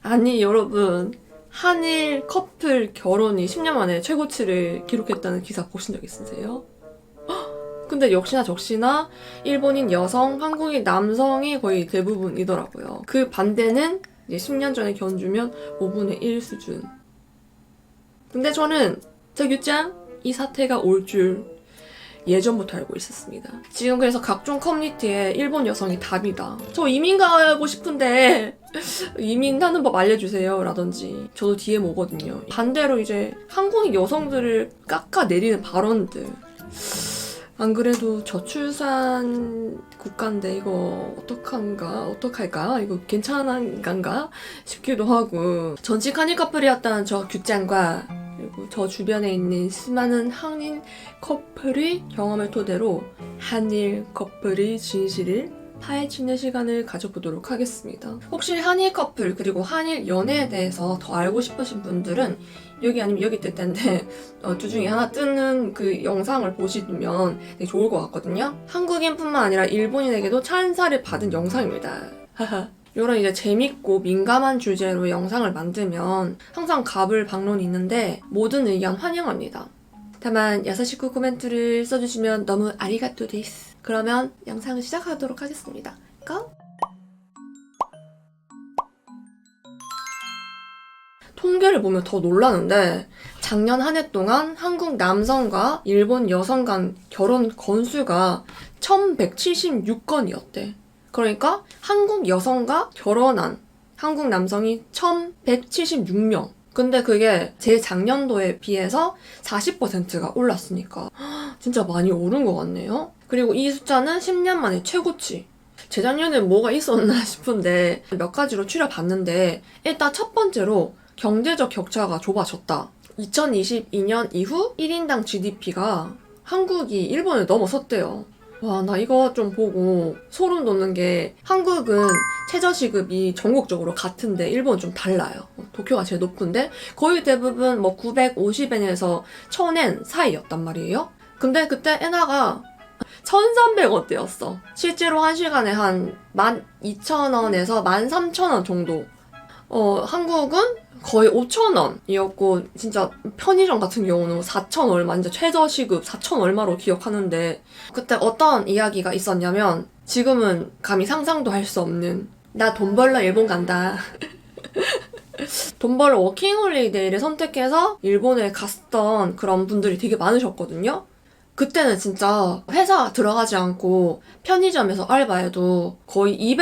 아니 여러분, 한일 커플 결혼이 10년 만에 최고치를 기록했다는 기사 보신 적 있으세요? 근데 역시나 적시나 일본인 여성, 한국인 남성이 거의 대부분이더라고요. 그 반대는 이제 10년 전에 견주면 5분의 1 수준. 근데 저는 규짱 이 사태가 올 줄 예전부터 알고 있었습니다. 지금 그래서 각종 커뮤니티에 일본 여성이 답이다. 저 이민 가고 싶은데 이민하는 법 알려주세요 라든지 저도 DM 오거든요. 반대로 이제 한국인 여성들을 깎아내리는 발언들. 안 그래도 저출산 국가인데 이거 어떡할까? 이거 괜찮은가 싶기도 하고. 전직 한일 커플이었던 저 규짱과 그리고 저 주변에 있는 수많은 한인 커플의 경험을 토대로 한일 커플의 진실을 파헤치는 시간을 가져보도록 하겠습니다. 혹시 한일 커플 그리고 한일 연애에 대해서 더 알고 싶으신 분들은 여기 아니면 여기 뜰 텐데 둘 중에 하나 뜨는 그 영상을 보시면 되게 좋을 것 같거든요. 한국인뿐만 아니라 일본인에게도 찬사를 받은 영상입니다. 이런 이제 재밌고 민감한 주제로 영상을 만들면 항상 갑을 방론이 있는데 모든 의견 환영합니다. 다만 야사시쿠 코멘트를 써주시면 너무 아리가또 데스. 그러면 영상을 시작하도록 하겠습니다. 고! 통계를 보면 더 놀라는데 작년 한 해 동안 한국 남성과 일본 여성 간 결혼 건수가 1176건이었대. 그러니까 한국 여성과 결혼한 한국 남성이 1176명. 근데 그게 재작년도에 비해서 40%가 올랐으니까 진짜 많이 오른 것 같네요. 그리고 이 숫자는 10년 만에 최고치. 재작년엔 뭐가 있었나 싶은데 몇 가지로 추려봤는데 일단 첫 번째로 경제적 격차가 좁아졌다. 2022년 이후 1인당 GDP가 한국이 일본을 넘어섰대요. 와, 나 이거 좀 보고 소름 돋는 게 한국은 최저시급이 전국적으로 같은데 일본은 좀 달라요. 도쿄가 제일 높은데 거의 대부분 뭐 950엔에서 1000엔 사이였단 말이에요. 근데 그때 엔화가 1300원대였어. 실제로 1시간에 한 12,000원에서 13,000원 정도. 한국은 거의 5,000원이었고 진짜 편의점 같은 경우는 4,000 얼마, 진짜 최저시급 4,000 얼마로 기억하는데 그때 어떤 이야기가 있었냐면 지금은 감히 상상도 할 수 없는 나 돈 벌러 일본 간다. 돈 벌러 워킹홀리데이를 선택해서 일본에 갔던 그런 분들이 되게 많으셨거든요. 그때는 진짜 회사 들어가지 않고 편의점에서 알바해도 거의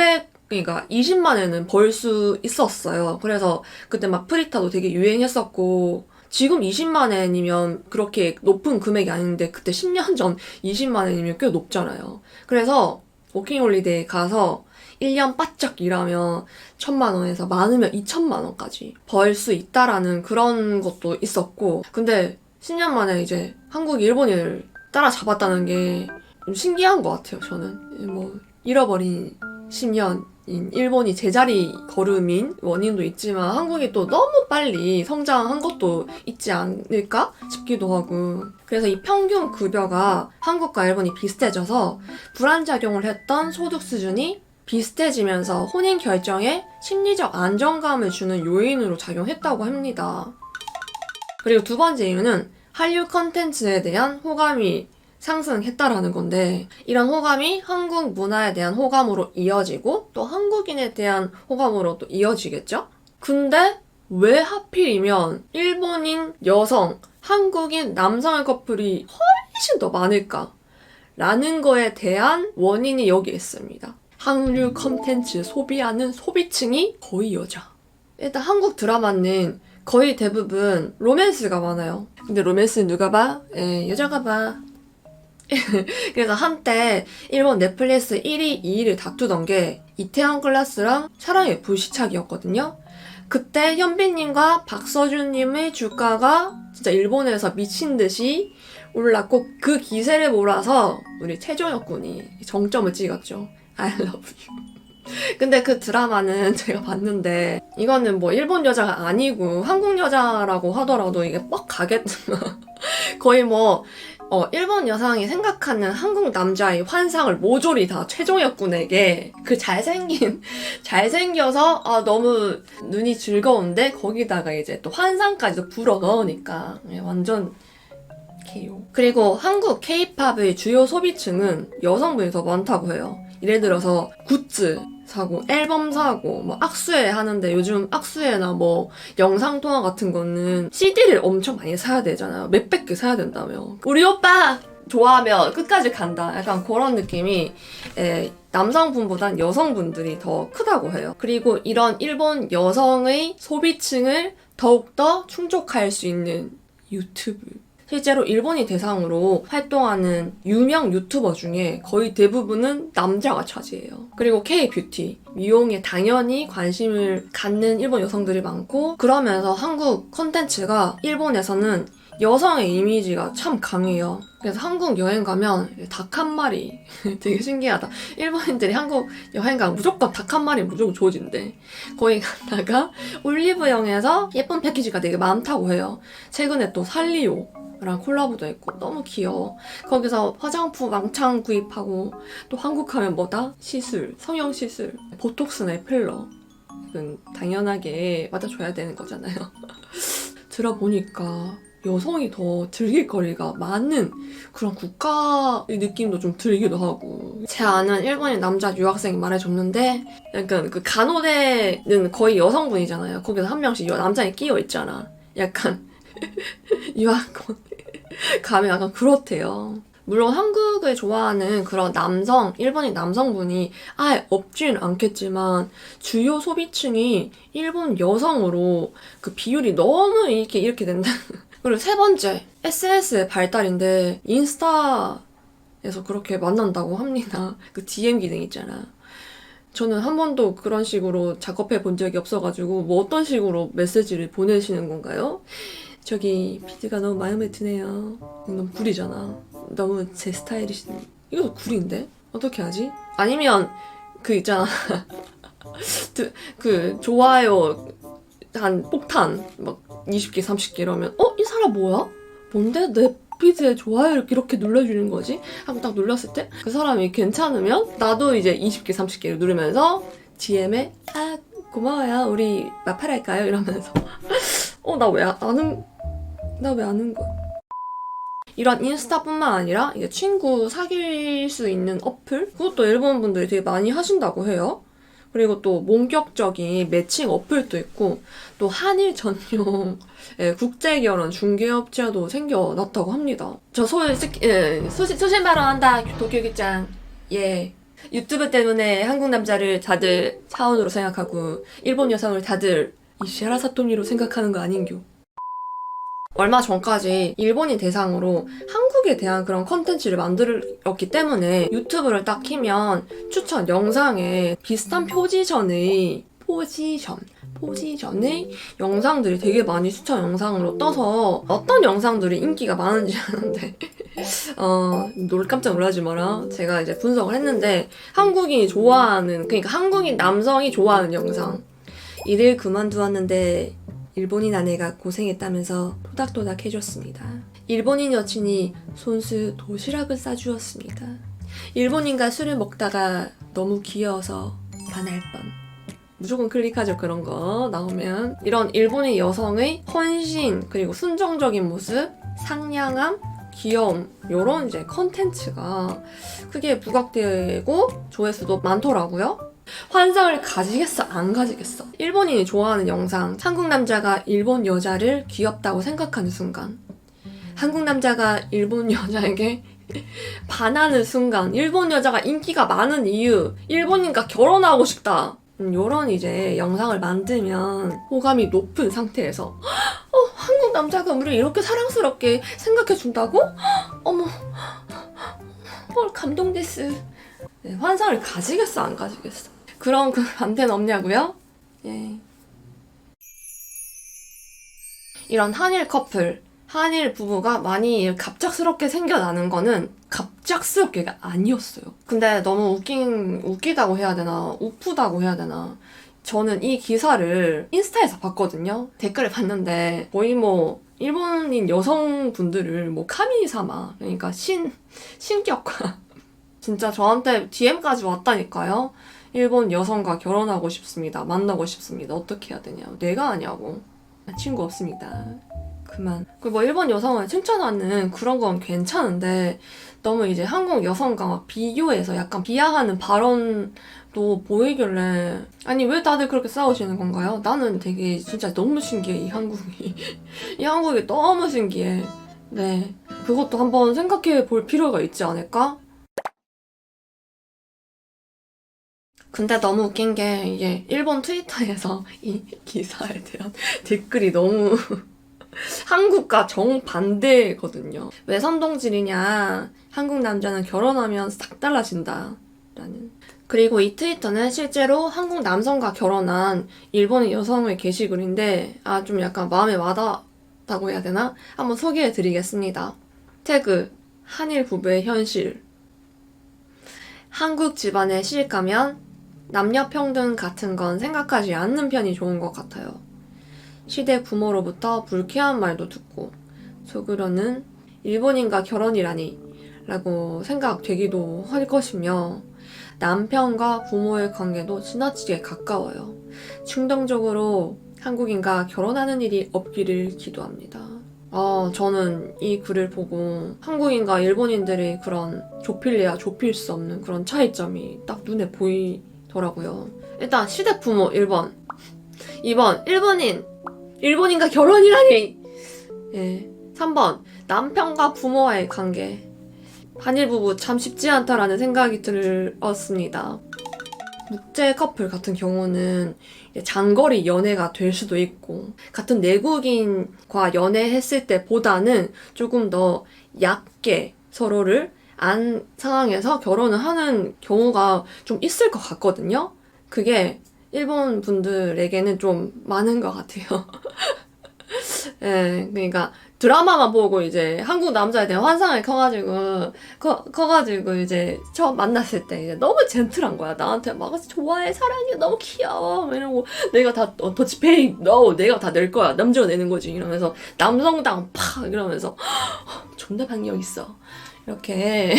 그러니까 20만 엔은 벌 수 있었어요. 그래서 그때 막 프리타도 되게 유행했었고 지금 20만 엔이면 그렇게 높은 금액이 아닌데 그때 10년 전 20만 엔이면 꽤 높잖아요. 그래서 워킹홀리데이 가서 1년 바짝 일하면 1,000만 원에서 많으면 2,000만 원까지 벌 수 있다라는 그런 것도 있었고 근데 10년 만에 이제 한국이 일본을 따라잡았다는 게 좀 신기한 것 같아요. 저는 뭐 잃어버린 10년 일본이 제자리 걸음인 원인도 있지만 한국이 또 너무 빨리 성장한 것도 있지 않을까 싶기도 하고 그래서 이 평균 급여가 한국과 일본이 비슷해져서 불안작용을 했던 소득 수준이 비슷해지면서 혼인 결정에 심리적 안정감을 주는 요인으로 작용했다고 합니다. 그리고 두 번째 이유는 한류 컨텐츠에 대한 호감이 상승했다라는 건데 이런 호감이 한국 문화에 대한 호감으로 이어지고 또 한국인에 대한 호감으로 또 이어지겠죠? 근데 왜 하필이면 일본인 여성, 한국인 남성의 커플이 훨씬 더 많을까? 라는 거에 대한 원인이 여기 있습니다. 한류 컨텐츠 소비하는 소비층이 거의 여자. 일단 한국 드라마는 거의 대부분 로맨스가 많아요. 근데 로맨스는 누가 봐? 여자가 봐. 그래서 한때 일본 넷플릭스 1위, 2위를 다투던 게 이태원 클라스랑 사랑의 불시착이었거든요. 그때 현빈님과 박서준님의 주가가 진짜 일본에서 미친듯이 올랐고 그 기세를 몰아서 우리 최종혁 군이 정점을 찍었죠. I love you. 근데 그 드라마는 제가 봤는데 이거는 뭐 일본 여자가 아니고 한국 여자라고 하더라도 이게 뻑 가겠지만 거의 뭐 일본 여성이 생각하는 한국 남자의 환상을 모조리 다 최종혁 군에게 그 잘생겨서 너무 눈이 즐거운데 거기다가 이제 또 환상까지도 불어 넣으니까 완전 개요. 그리고 한국 K-팝의 주요 소비층은 여성분이 더 많다고 해요. 예를 들어서 굿즈 사고 앨범 사고 뭐 악수회 하는데 요즘 악수회나 뭐 영상통화 같은 거는 CD를 엄청 많이 사야 되잖아요. 몇백 개 사야 된다며. 우리 오빠 좋아하면 끝까지 간다. 약간 그런 느낌이 남성분보단 여성분들이 더 크다고 해요. 그리고 이런 일본 여성의 소비층을 더욱더 충족할 수 있는 유튜브. 실제로 일본이 대상으로 활동하는 유명 유튜버 중에 거의 대부분은 남자가 차지해요. 그리고 K-뷰티, 미용에 당연히 관심을 갖는 일본 여성들이 많고 그러면서 한국 콘텐츠가 일본에서는 여성의 이미지가 참 강해요. 그래서 한국 여행 가면 닭 한 마리 되게 신기하다. 일본인들이 한국 여행 가면 무조건 닭 한 마리 무조건 조진대. 거기 갔다가 올리브영에서 예쁜 패키지가 되게 많다고 해요. 최근에 또 살리오 랑 콜라보도 했고 너무 귀여워. 거기서 화장품 왕창 구입하고 또 한국 하면 뭐다? 시술, 성형 시술, 보톡스나 필러. 이건 당연하게 맞아줘야 되는 거잖아요. 들어보니까 여성이 더 즐길 거리가 많은 그런 국가의 느낌도 좀 들기도 하고. 제 아는 일본인 남자 유학생이 말해줬는데 약간 그 간호대는 거의 여성분이잖아요. 거기서 한 명씩 남자애 끼어 있잖아. 약간 유학원 가면 약간 그렇대요. 물론 한국을 좋아하는 그런 일본인 남성분이 아예 없진 않겠지만 주요 소비층이 일본 여성으로 그 비율이 너무 이렇게 된다. 그리고 세 번째, SNS의 발달인데 인스타에서 그렇게 만난다고 합니다. 그 DM 기능 있잖아. 저는 한 번도 그런 식으로 작업해 본 적이 없어가지고 뭐 어떤 식으로 메시지를 보내시는 건가요? 저기 피드가 너무 마음에 드네요. 너무 구리잖아. 너무 제 스타일이신. 이거 구리인데? 어떻게 하지? 아니면 그 있잖아. 그 좋아요 한 폭탄 막 20개 30개 이러면 이 사람 뭐야? 뭔데 내 피드에 좋아요를 이렇게 눌러주는 거지? 하고 딱 눌렀을 때 그 사람이 괜찮으면 나도 이제 20개 30개를 누르면서 DM에 고마워요 우리 마팔할까요? 이러면서 나 왜 아는 거야? 이런 인스타뿐만 아니라 이제 친구 사귈 수 있는 어플? 그것도 일본 분들이 되게 많이 하신다고 해요. 그리고 또 본격적인 매칭 어플도 있고 또 한일 전용 국제결혼 중개업체도 생겨났다고 합니다. 저 소신 발언한다 도쿄기짱. 예. 유튜브 때문에 한국 남자를 다들 차원으로 생각하고 일본 여성을 다들 이시하라 사토미로 생각하는 거 아닌겨. 얼마 전까지 일본인 대상으로 한국에 대한 그런 컨텐츠를 만들었기 때문에 유튜브를 딱 키면 추천 영상에 비슷한 포지션의 영상들이 되게 많이 추천 영상으로 떠서 어떤 영상들이 인기가 많은지 아는데 깜짝 놀라지 마라. 제가 이제 분석을 했는데 한국인이 좋아하는 그러니까 한국인 남성이 좋아하는 영상. 일을 그만두었는데 일본인 아내가 고생했다면서 토닥토닥 해줬습니다. 일본인 여친이 손수 도시락을 싸주었습니다. 일본인과 술을 먹다가 너무 귀여워서 반할 뻔. 무조건 클릭하죠. 그런 거 나오면. 이런 일본인 여성의 헌신 그리고 순정적인 모습, 상냥함, 귀여움 요런 이제 컨텐츠가 크게 부각되고 조회수도 많더라고요. 환상을 가지겠어 안 가지겠어. 일본인이 좋아하는 영상. 한국 남자가 일본 여자를 귀엽다고 생각하는 순간, 한국 남자가 일본 여자에게 반하는 순간, 일본 여자가 인기가 많은 이유, 일본인과 결혼하고 싶다. 요런 이제 영상을 만들면 호감이 높은 상태에서 한국 남자가 우리를 이렇게 사랑스럽게 생각해준다고? 어머 감동데스. 네, 환상을 가지겠어 안 가지겠어. 그럼 그 반대는 없냐고요? 예. 이런 한일 커플, 한일 부부가 많이 갑작스럽게 생겨나는 거는 갑작스럽게가 아니었어요. 근데 너무 웃기다고 해야 되나, 우프다고 해야 되나. 저는 이 기사를 인스타에서 봤거든요. 댓글을 봤는데 거의 뭐 일본인 여성분들을 뭐 카미사마, 그러니까 신격화. 진짜 저한테 DM까지 왔다니까요. 일본 여성과 결혼하고 싶습니다. 만나고 싶습니다. 어떻게 해야 되냐고. 내가 아냐고. 친구 없습니다. 그만. 그 뭐 일본 여성을 칭찬하는 그런 건 괜찮은데 너무 이제 한국 여성과 막 비교해서 약간 비하하는 발언도 보이길래 아니 왜 다들 그렇게 싸우시는 건가요? 나는 되게 진짜 너무 신기해 이 한국이. 이 한국이 너무 신기해. 네. 그것도 한번 생각해 볼 필요가 있지 않을까? 근데 너무 웃긴 게 이게 일본 트위터에서 이 기사에 대한 댓글이 너무 한국과 정반대거든요. 왜 선동질이냐. 한국 남자는 결혼하면 싹 달라진다. 라는. 그리고 이 트위터는 실제로 한국 남성과 결혼한 일본인 여성의 게시글인데 좀 약간 마음에 와닿다고 해야 되나? 한번 소개해 드리겠습니다. 태그 한일 부부의 현실. 한국 집안에 시집가면 남녀 평등 같은 건 생각하지 않는 편이 좋은 것 같아요. 시댁 부모로부터 불쾌한 말도 듣고 속으로는 일본인과 결혼이라니 라고 생각되기도 할 것이며 남편과 부모의 관계도 지나치게 가까워요. 충동적으로 한국인과 결혼하는 일이 없기를 기도합니다. 저는 이 글을 보고 한국인과 일본인들의 그런 좁힐래야 좁힐 수 없는 그런 차이점이 딱 눈에 보이더라고요. 일단 시댁 부모 1번 2번 일본인과 결혼이라니. 예. 3번 남편과 부모와의 관계. 한일 부부 참 쉽지 않다라는 생각이 들었습니다. 국제 커플 같은 경우는 장거리 연애가 될 수도 있고 같은 내국인과 연애했을 때보다는 조금 더 얕게 서로를 안 상황에서 결혼을 하는 경우가 좀 있을 것 같거든요. 그게 일본 분들에게는 좀 많은 것 같아요. 예, 그러니까 드라마만 보고 이제 한국 남자에 대한 환상을 커가지고 이제 처음 만났을 때 이제 너무 젠틀한 거야. 나한테 막 좋아해, 사랑해, 너무 귀여워 막 이러고 내가 다 더치페이 내가 다 낼 거야. 남자가 내는 거지 이러면서 남성당 팍 이러면서 존나 박력 있어. 이렇게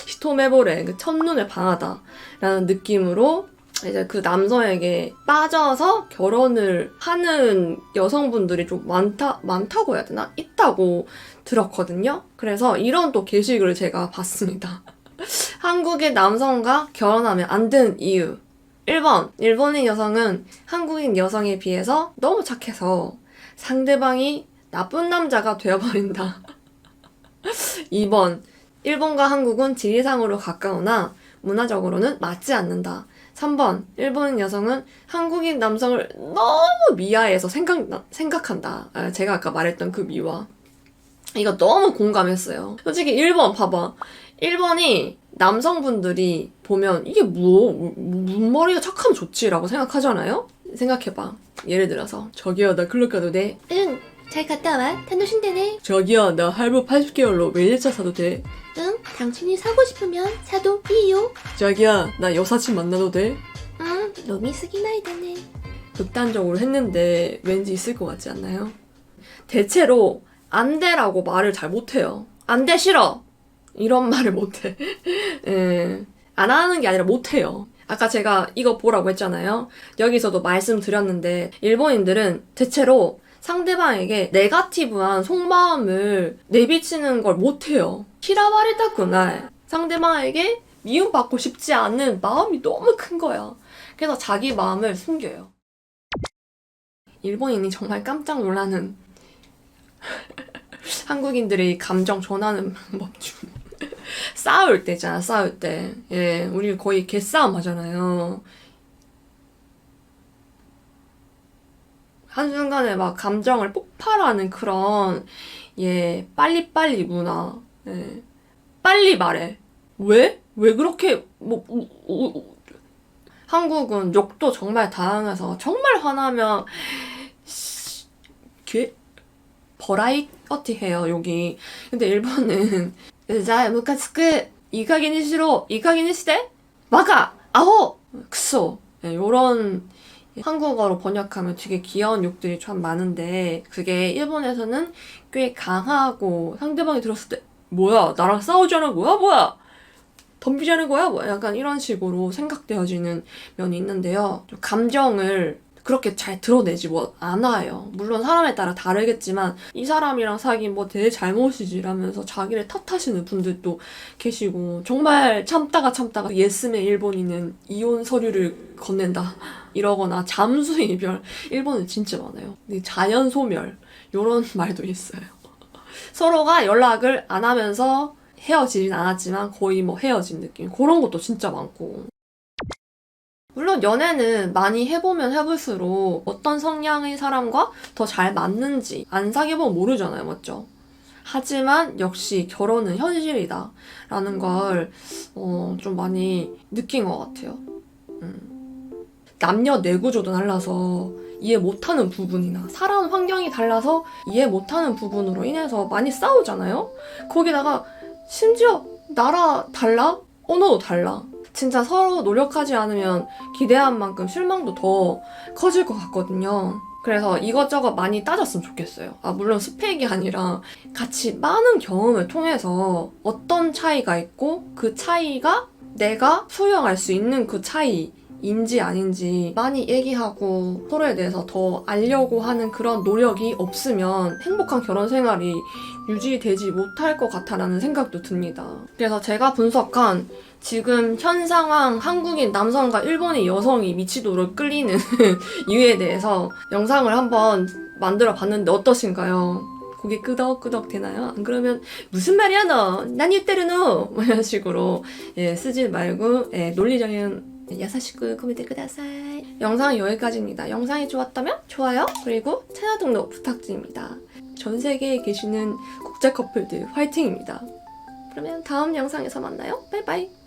히토메보레 그 첫눈에 반하다라는 느낌으로 이제 그 남성에게 빠져서 결혼을 하는 여성분들이 좀 많다고 해야 되나? 있다고 들었거든요. 그래서 이런 또 게시글을 제가 봤습니다. 한국의 남성과 결혼하면 안 되는 이유. 1번, 일본인 여성은 한국인 여성에 비해서 너무 착해서 상대방이 나쁜 남자가 되어버린다. 2번, 일본과 한국은 지리상으로 가까우나 문화적으로는 맞지 않는다. 3번, 일본인 여성은 한국인 남성을 너무 미화해서 생각한다. 제가 아까 말했던 그 미화. 이거 너무 공감했어요. 솔직히 1번 봐봐. 1번이 남성분들이 보면 이게 문머리가 착하면 좋지라고 생각하잖아요? 생각해봐. 예를 들어서 저기요 나 클럽 가도 돼? 응, 잘 갔다 와. 단도신대네. 저기요 나 할부 80개월로 외제차 사도 돼? 응, 당신이 사고 싶으면 사도 이요. 자기야 나 여사친 만나도 돼? 응, 놈이 쓰기 나이 되네. 극단적으로 했는데 왠지 있을 것 같지 않나요? 대체로 안 돼라고 말을 잘 못해요. 안 돼 싫어! 이런 말을 못해. 예, 안 하는 게 아니라 못해요. 아까 제가 이거 보라고 했잖아요. 여기서도 말씀드렸는데 일본인들은 대체로 상대방에게 네거티브한 속마음을 내비치는 걸 못해요. 히라바리타쿠나이. 상대방에게 미움받고 싶지 않은 마음이 너무 큰 거야. 그래서 자기 마음을 숨겨요. 일본인이 정말 깜짝 놀라는 한국인들의 감정 전하는 방법 중 싸울 때 있잖아, 싸울 때. 예, 우리 거의 개싸움 하잖아요. 한순간에 막 감정을 폭발하는 그런, 빨리빨리 문화. 예. 빨리 말해. 왜? 왜 그렇게, 한국은 욕도 정말 다양해서, 정말 화나면, 버라이어티 해요, 욕이. 근데 일본은, 자, 무카츠크, 이카게니 시로, 이카게니 시대? 마가! 아호! 크소! 요런 한국어로 번역하면 되게 귀여운 욕들이 참 많은데 그게 일본에서는 꽤 강하고 상대방이 들었을 때 뭐야 나랑 싸우자는 거야 뭐야 덤비자는 거야 뭐 약간 이런 식으로 생각되어지는 면이 있는데요. 좀 감정을 그렇게 잘 드러내지 뭐 않아요. 물론 사람에 따라 다르겠지만 이 사람이랑 사귄 뭐 내 잘못이지라면서 자기를 탓하시는 분들도 계시고 정말 참다가 예스맨 일본인은 이혼 서류를 건넨다 이러거나 잠수 이별 일본은 진짜 많아요. 근데 자연 소멸 이런 말도 있어요. 서로가 연락을 안 하면서 헤어지진 않았지만 거의 뭐 헤어진 느낌 그런 것도 진짜 많고 물론 연애는 많이 해보면 해볼수록 어떤 성향의 사람과 더 잘 맞는지 안 사귀어보면 모르잖아요, 맞죠? 하지만 역시 결혼은 현실이다 라는 걸 좀 많이 느낀 것 같아요. 남녀 내구조도 달라서 이해 못하는 부분이나 살아온 환경이 달라서 이해 못하는 부분으로 인해서 많이 싸우잖아요? 거기다가 심지어 나라 달라? 언어도 달라. 진짜 서로 노력하지 않으면 기대한 만큼 실망도 더 커질 것 같거든요. 그래서 이것저것 많이 따졌으면 좋겠어요. 물론 스펙이 아니라 같이 많은 경험을 통해서 어떤 차이가 있고 그 차이가 내가 수용할 수 있는 그 차이인지 아닌지 많이 얘기하고 서로에 대해서 더 알려고 하는 그런 노력이 없으면 행복한 결혼 생활이 유지되지 못할 것 같다라는 생각도 듭니다. 그래서 제가 분석한 지금 현 상황 한국인 남성과 일본인 여성이 미치도록 끌리는 이유에 대해서 영상을 한번 만들어 봤는데 어떠신가요? 고개 끄덕끄덕 되나요? 안 그러면 무슨 말이야 너? 난 이때르노! 뭐 이런 식으로 쓰지 말고 논리적인 야사시쿠 코멘트 쿠다사이. 영상은 여기까지입니다. 영상이 좋았다면 좋아요 그리고 채널 등록 부탁드립니다. 전 세계에 계시는 국제 커플들 화이팅입니다. 그러면 다음 영상에서 만나요. 바이바이.